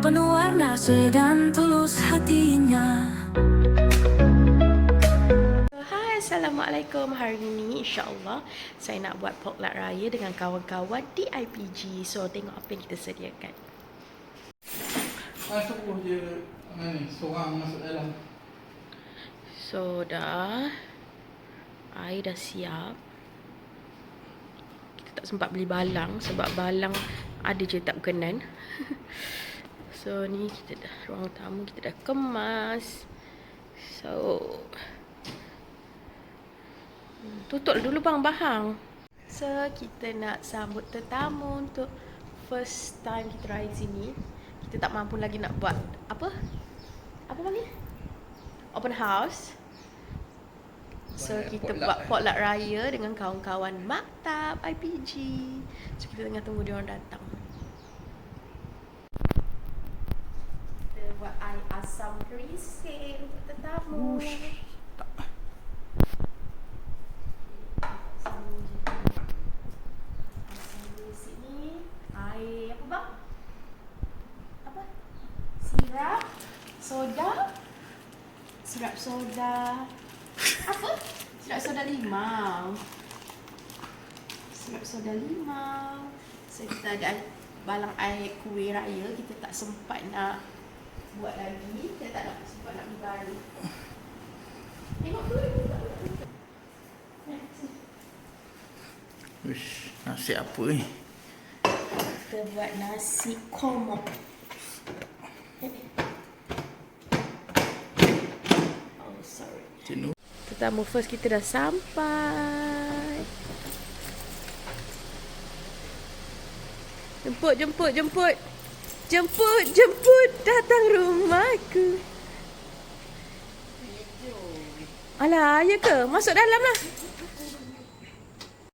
penuh warna dan tulus hatinya. Hai, Assalamualaikum. Hari ini insyaAllah saya nak buat pork lard raya dengan kawan-kawan di IPG. So tengok apa yang kita sediakan. Suruh je ni, seorang masuk dalam. So dah, air dah siap. Kita tak sempat beli balang sebab balang ada je tak berkenan. So ni kita dah, ruang tamu kita dah kemas. So tutup dulu bang bahang. So kita nak sambut tetamu untuk first time kita raya sini. Kita tak mampu lagi nak buat apa panggil? Open house. So kita buat potluck raya dengan kawan-kawan maktab IPG. So kita tengah tunggu dia orang datang. Kita buat air asam kerisik untuk tetamu. Air apa bang? Apa? Sirap, soda, sirap soda. Apa? Sirap soda limau. Sirap soda limau. So kita ada balang air kuih raya, kita tak sempat nak buat lagi. Kita tak nak sempat nak beli baru. Tengok dulu. Uish, nasi apa ni? Kita buat nasi komok. Oh, sorry. Jenuh. Tetamu first kita dah sampai. Jemput datang rumahku. Alah, ya ke? Masuk dalam lah.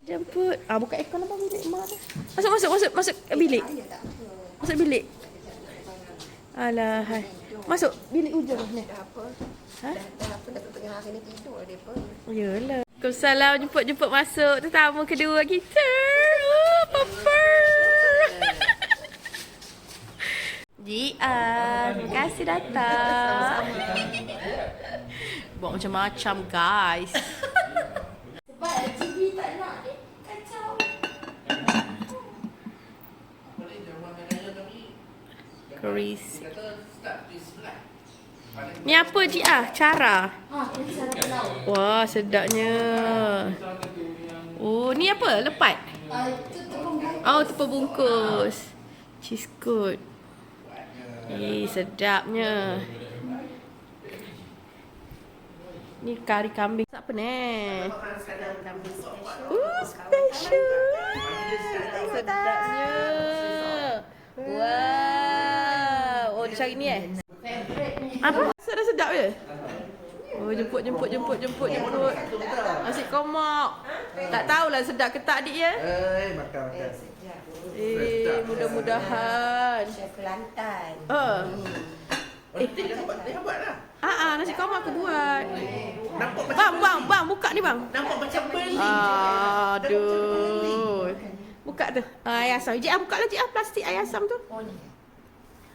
Jemput. Buka aircon apa bilik mak tu. Masuk bilik. Masuk bilik. Alah, hai. Masuk bilik hujung ni. Ha? Dah tengah hari ni tidur depa. Yalah. Waalaikumsalam, jemput masuk tetamu kedua kita. Oh, papa. Jian, terima kasih datang. Buat macam-macam, guys. Sebab TV tak nak ni, kacau. Keris. Ni apa Cik Cara? Wah, sedapnya. Oh, ni apa? Lepat? Oh, tepung bungkus. Cheese coat. Sedapnya. Ni kari kambing. Apa ni? Special. Sedapnya. Wow. Oh, dia cari ni Apa? Sedap je. Oh, jemput. Nasi komok. Tak tahulah sedap ke tak adik ya? Makan. Mudah-mudahan. Chef Kelantan. Dia buat lah. Nasi komok aku buat. Nampak macam Bang, buka ni bang. Nampak macam beli. Aduh. Buka tu. Air asam. Buka lah plastik air asam tu.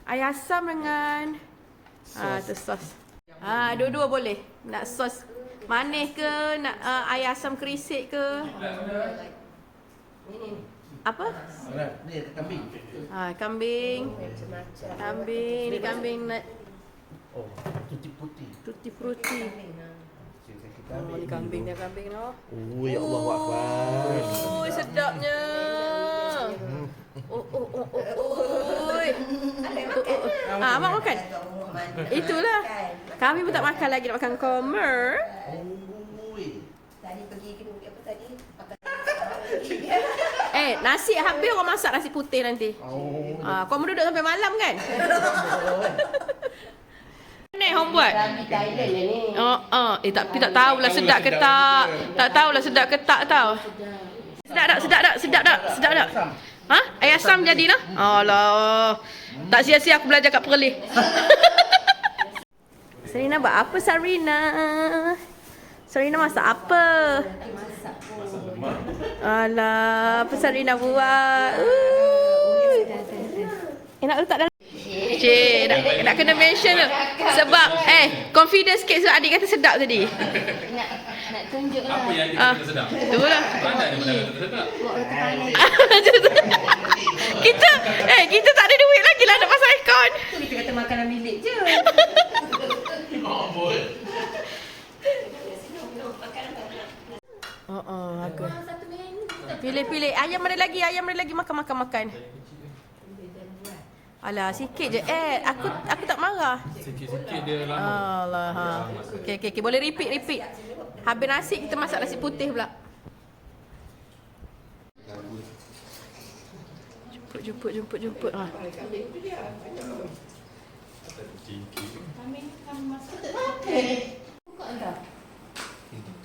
Air asam dengan tu sos. Dua-dua boleh. Nak sos manis ke, nak air asam kerisik ke? Apa? Ni kambing. Kambing. Kambing. Ni kambing Oh, tutti-frutti. tutti frutti. Oh, ni kambing dia no. Oh, ya Allah Akbar. Oh, sedapnya. Abang makan. Itulah. Kami pun tak makan lagi, nak makan komer. Tadi pergi ke apa tadi? Nasi habis orang masak nasi putih nanti. Kau mau duduk sampai malam kan? Ni hom buat. Thailand ni. Tapi tak tahulah sedap ke tak. Tak tahulah sedap ke tak tau. Sedap tak? Ha? Air asam jadi lah. Alah. Tak sia-sia aku belajar kat Perlis. Sarina buat apa Sarina? Sarina masak apa? Alah, apa Sarina buat? Nak letak dalam Cik, nak kena mention tu. Sebab, confidence sikit sebab adik kata sedap tadi. Nak tunjuk lah. Apa yang kita kata sedap? Itulah. Pandai dia mana kata sedap. Buat letak pandai. kita tak ada duit lagi lah nak pasang aircon. Tu kita kata makanan bilik je. Aku. Pilih. Ayam ada lagi makan. Alah, sikit je. Aku tak marah. Sikit-sikit dia lama. Allah. Okey. Boleh repeat. Habis nasi kita masak nasi putih pula. Jemput. Ha.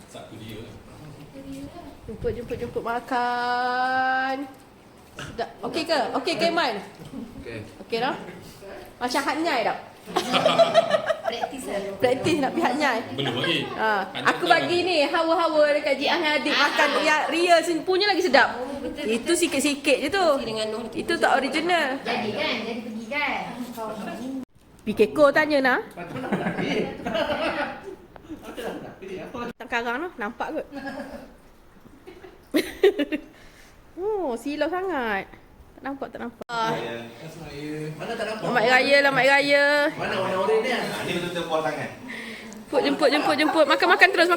Satu dia. Jemput makan. Sedap. Okey ke Iman? Okey dah. Macam Hatnyai tak? Praktis nak pergi Hatnyai. Belum lagi. Aku bagi ni hawa-hawa dekat Jian adik makan yang real punya lagi sedap. Itu sikit-sikit je tu. Itu tak original. Jadi pergi kan. Pergi Keko tanya nak. Tak karang tu nampak kot. Oh, silau sangat. Tak nampak. Mana tak nampak? Lambat raya. Mana warna oren dia? Ini betul-betul puas sangat. Jemput. Makan terus.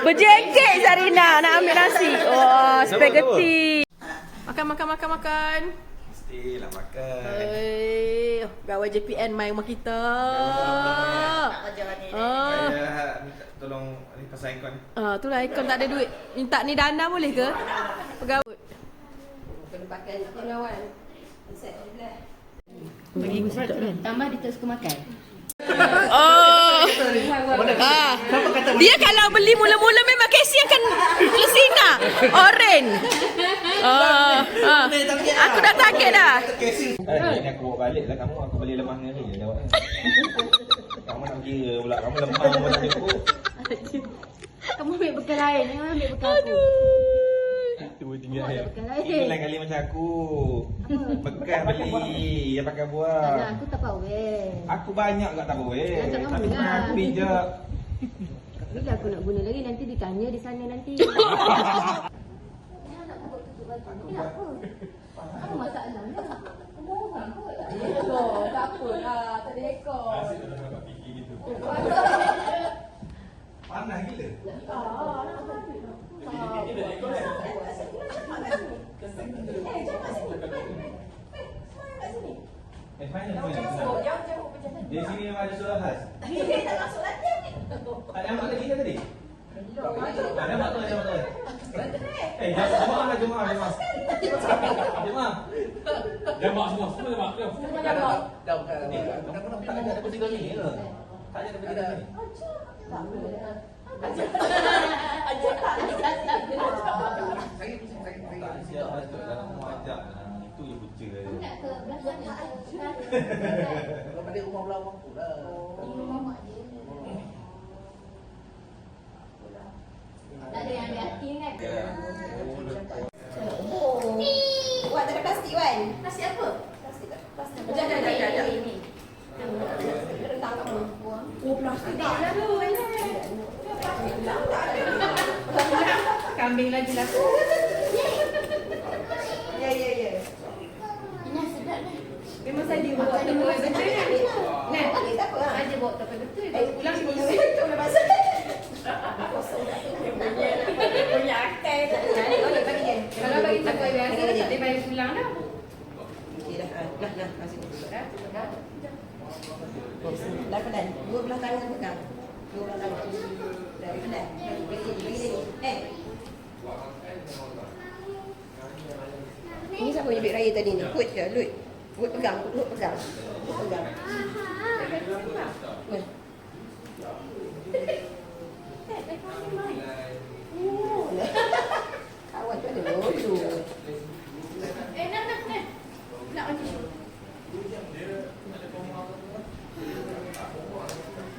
Berjengkek Zarina nak ambil nasi. Wah, spaghetti. Makan. Mestilah makan. Gawai JPN main rumah kita. Saya minta tolong ni pasal aircon ni. Itulah ikon tak ada duit. Minta ni dana boleh ke? Pegawai. Kena pakai kawan. Set sebelah. Bagi sedap kan? Tambah dia terus makan. Dia kalau beli mula-mula memang Casey akan lesina. Oren. Aku dah target dah. Ini aku bawa balik lah kamu. Aku beli lemah ni jawab. Kamu nak kira pula. Kamu lemah pun tak cukup. Kamu ambil bekal lain, jangan ambil bekal aku. Itu tinggal dia. Ini lain kali macam aku. Bekas beli. Yang pakai buah. Aku tak power. Aku banyak kat tak boleh. Jangan Tapi kamu lah. aku je. Bila aku nak guna lagi, nanti ditanya di sana nanti. Apa masalahnya? Tak apa lah. Tak ada ekor. Panas gila. Final. Di sini memang ada surah khas. Ada mak lagi ke tadi? Ada mak tu. Jemaah. Jamak semua jamak. Dah bukan. Kamu nak ada kursi kami ni ke? Tak ada kursi kami. Itu je buca. Kalau balik rumah belah orang tu lah. Tak ada yang hati kan? Buat tak ada plastik kan? Plastik apa? Plastik tak? Plastik. Jangan. Ni. Rentang kat bawah. Oh, plastik tak ada tu. Kambing lagi lah. Ya. Ini sedap ni. Memang saya buat betul kan? Nah, tak apa. Saja buat tak betul. Pulang betul dah pasal. Punya akal. Jadi kau ni bagi dia. Kalau bagi tak kau biasa tak boleh bayar pulang dah. Okey dah. Nah, masih betul dah. Dah pedan. Dua belah tangan pegang. Dua belah tangan. Dah pedan. Bagi dia. Ini siapa yang bik raya tadi ni? Put ke? Lut. Put pegang. Pegang. Kawan tu ada lodo.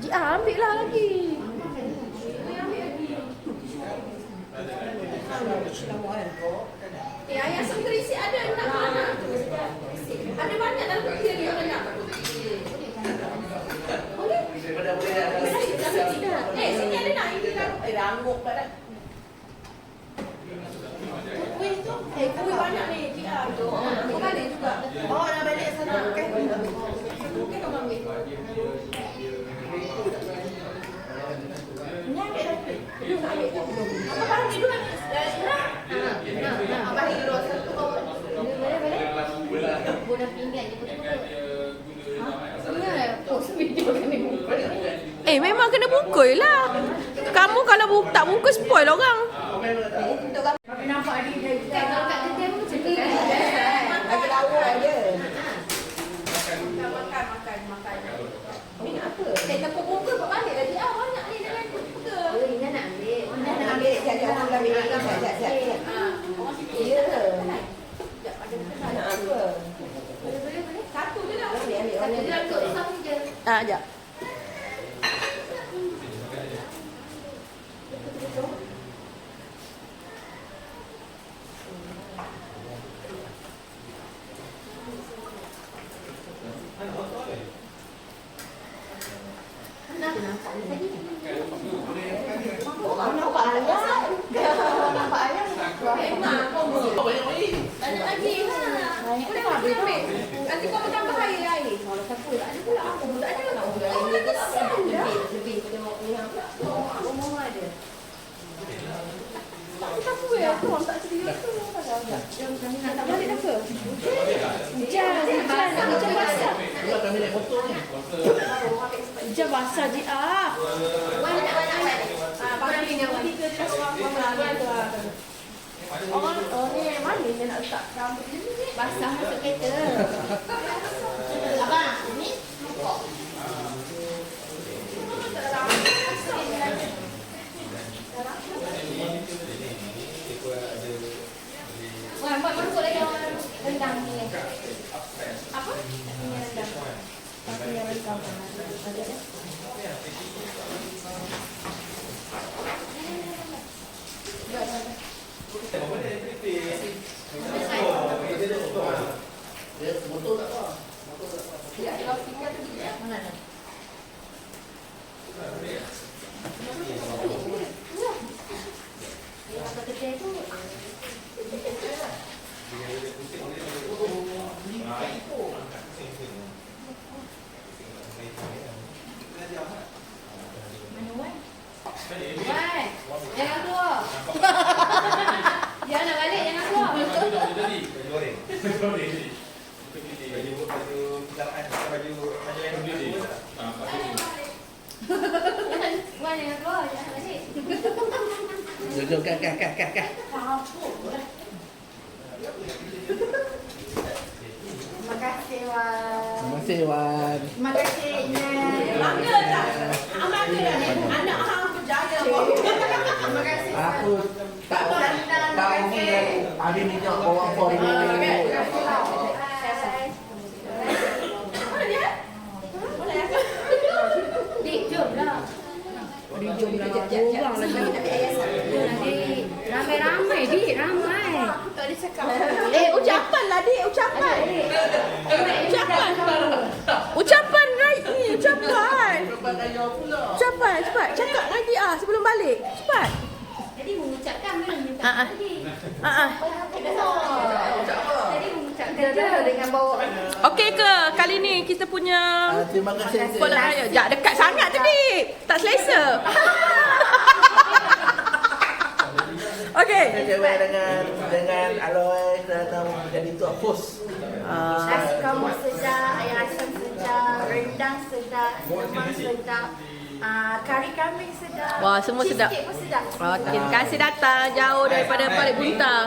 Nak ambil lah lagi. Ayah sendiri Mesti ada nak. Ada banyak dalam peti dia nak. Boleh? Sini ada nak ini kan? Rangup kat dah. Kuih tu? Kuih banyak ni. Kia tu. Kau balik juga. Oh, nak balik sana. Okey. Okey, kau ambil. Ni ambil dah. Apa balik dulu? Nah. Balik dulu satu bawa. Boleh pinggan je betul. Memang kena bungkus lah. Kamu kalau tak bungkus spoil lah orang. Nampak dia kalau kat kedai pun macam tu. Bagi lawa je. Makan. Ni nak apa? Tepuk muka buat balik lagi. Banyak ni dengan muka. Ina nak ambil. Jap aku ambil ni. Jap. Ya. Nak apa? Boleh. Satu je lah. Ambil. Satu je lah untuk satu je. Jap. Nampak ayam. Memang banyak lagi. Boleh ambil. Nanti kau tambah air. Kalau siapa tak ada pula. Aku tak ada. Oh, dah kesian dah. Lebih tengok ni. Umum ada. Tak apa ya. Aku orang tak sedia tu. Yang tak balik dah ke? Hujan basah. Kami nak foto ni. Hujan basah je Banyak. Pagi ni awak. Oh ni mana dia nak letak rambut dia ni? Basah masuk kereta. Abang, ni pokok. Wah, buat masuk lagi orang rendang ni. Apa? Ini rendang. Tapi yang rendang. Ada dah. Motor tak apa. Ya, kalau tinggal tu dia mana? Ya, apa kerja tu? Mana Wan? Wan, jangan keluar. Jangan nak balik, jangan keluar. Wan, jangan keluar, jangan balik. Jom, kat. Terima kasih Wan. Terima kasih Wan. Terima kasih Ina. Bangga tak? Bangga tak? Anak hang berjaya kok. Terima kasih. Aku tak tahu ni ada ni jauh bawa apa ni. Dik, jom lah. Jom lah. Orang lagi. Ramai-ramai, Dik. Ramai. Tak ada cakap. Ucapan lah, Dik. Ucapan. Ucapan right ni. Ucapan. Cepat. Cakap dengan Dik sebelum balik. Cepat. Jadi mengucapkan mana minta tadi. Tadi mengucapkan je dengan bawa. Okey ke kali ni kita punya Terima kasih. sekolah raya? Jak dekat sangat tadi. Tak selesa. Okey. Cewek dengan Aloy datang menjadi tuan host. Nasi kamu sedap, ayam asam sedap, rendang sedap, lemang sedap, kari kambing sedap. Wah, semua sedap. Cheesecake pun sedap. Okey, terima kasih datang jauh daripada Balik Buntang.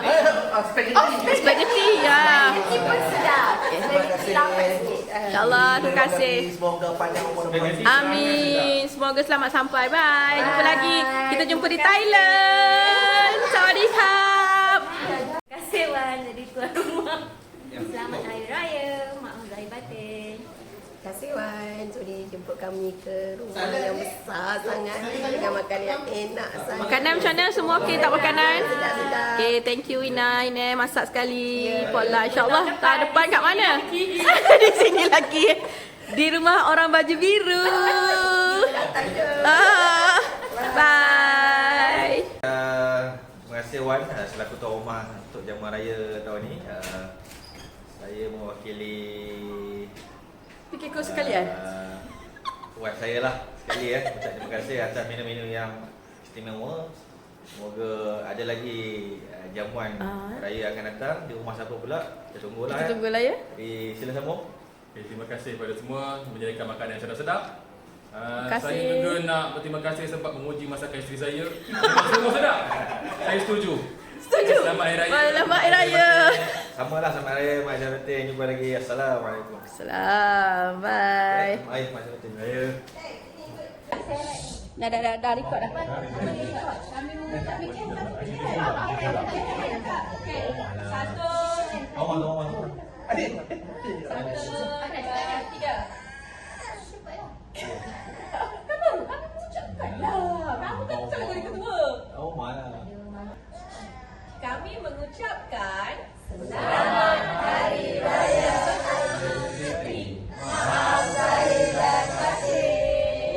Spaghetti. Spaghetti ya. Spaghetti pun sedap. Spaghetti lambat sikit. InsyaAllah, terima kasih. Semoga panjang umur dan berkah. Amin. Semoga selamat sampai. Bye. Jumpa lagi. Kita jumpa di Thailand. Sawadikap. Terima kasih Wan jadi tuan rumah. Selamat Hari Raya, Mak Zahir Batin. kasih Wan sudi jemput kami ke rumah yang besar sangat dengan makan yang enak sangat. Makanan macam mana? Semua okey tak makanan? Sedap-sedap. Okay, thank you Ina. Ina masak sekali. Potluck insyaAllah. Tahun depan kat mana? Di sini lagi. Di rumah orang baju biru. Bye. Terima kasih Wan selaku tuan rumah untuk jamuan raya tahun ni. Saya mewakili Fikir kau sekalian. wife saya lah sekali ucap terima kasih atas menu-menu yang istimewa. Semoga ada lagi jamuan raya akan datang di rumah siapa pula. Kita tunggulah. Kita tunggulah ya. Jadi sila sambung. Okay, terima kasih kepada semua menyediakan makanan yang sedap-sedap. kasih. Saya juga nak berterima kasih sebab menguji masakan isteri saya. Semua sedap. Saya setuju. Setuju. Selamat Hari Raya. Selamat Hari Raya. Samalah selamat hari raya Mak Syaratin. Jumpa lagi. Assalamualaikum. Salam. Bye. Baik Mak Syaratin. Raya. Dah record dah. Adik. Oh mana? Kami mengucapkan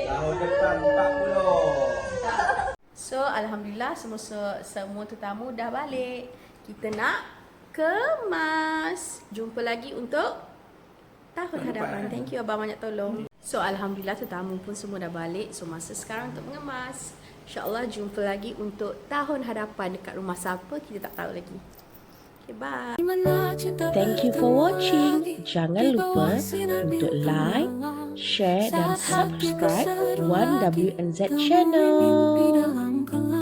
Tahun depan 40. So, Alhamdulillah semua tetamu dah balik. Kita nak kemas. Jumpa lagi untuk tahun hadapan. Thank you Abang banyak tolong. So, Alhamdulillah tetamu pun semua dah balik. So, masa sekarang untuk mengemas. InsyaAllah jumpa lagi untuk tahun hadapan dekat rumah siapa kita tak tahu lagi. Okay, bye. Thank you for watching. Jangan lupa untuk like, share dan subscribe 1WNZ channel.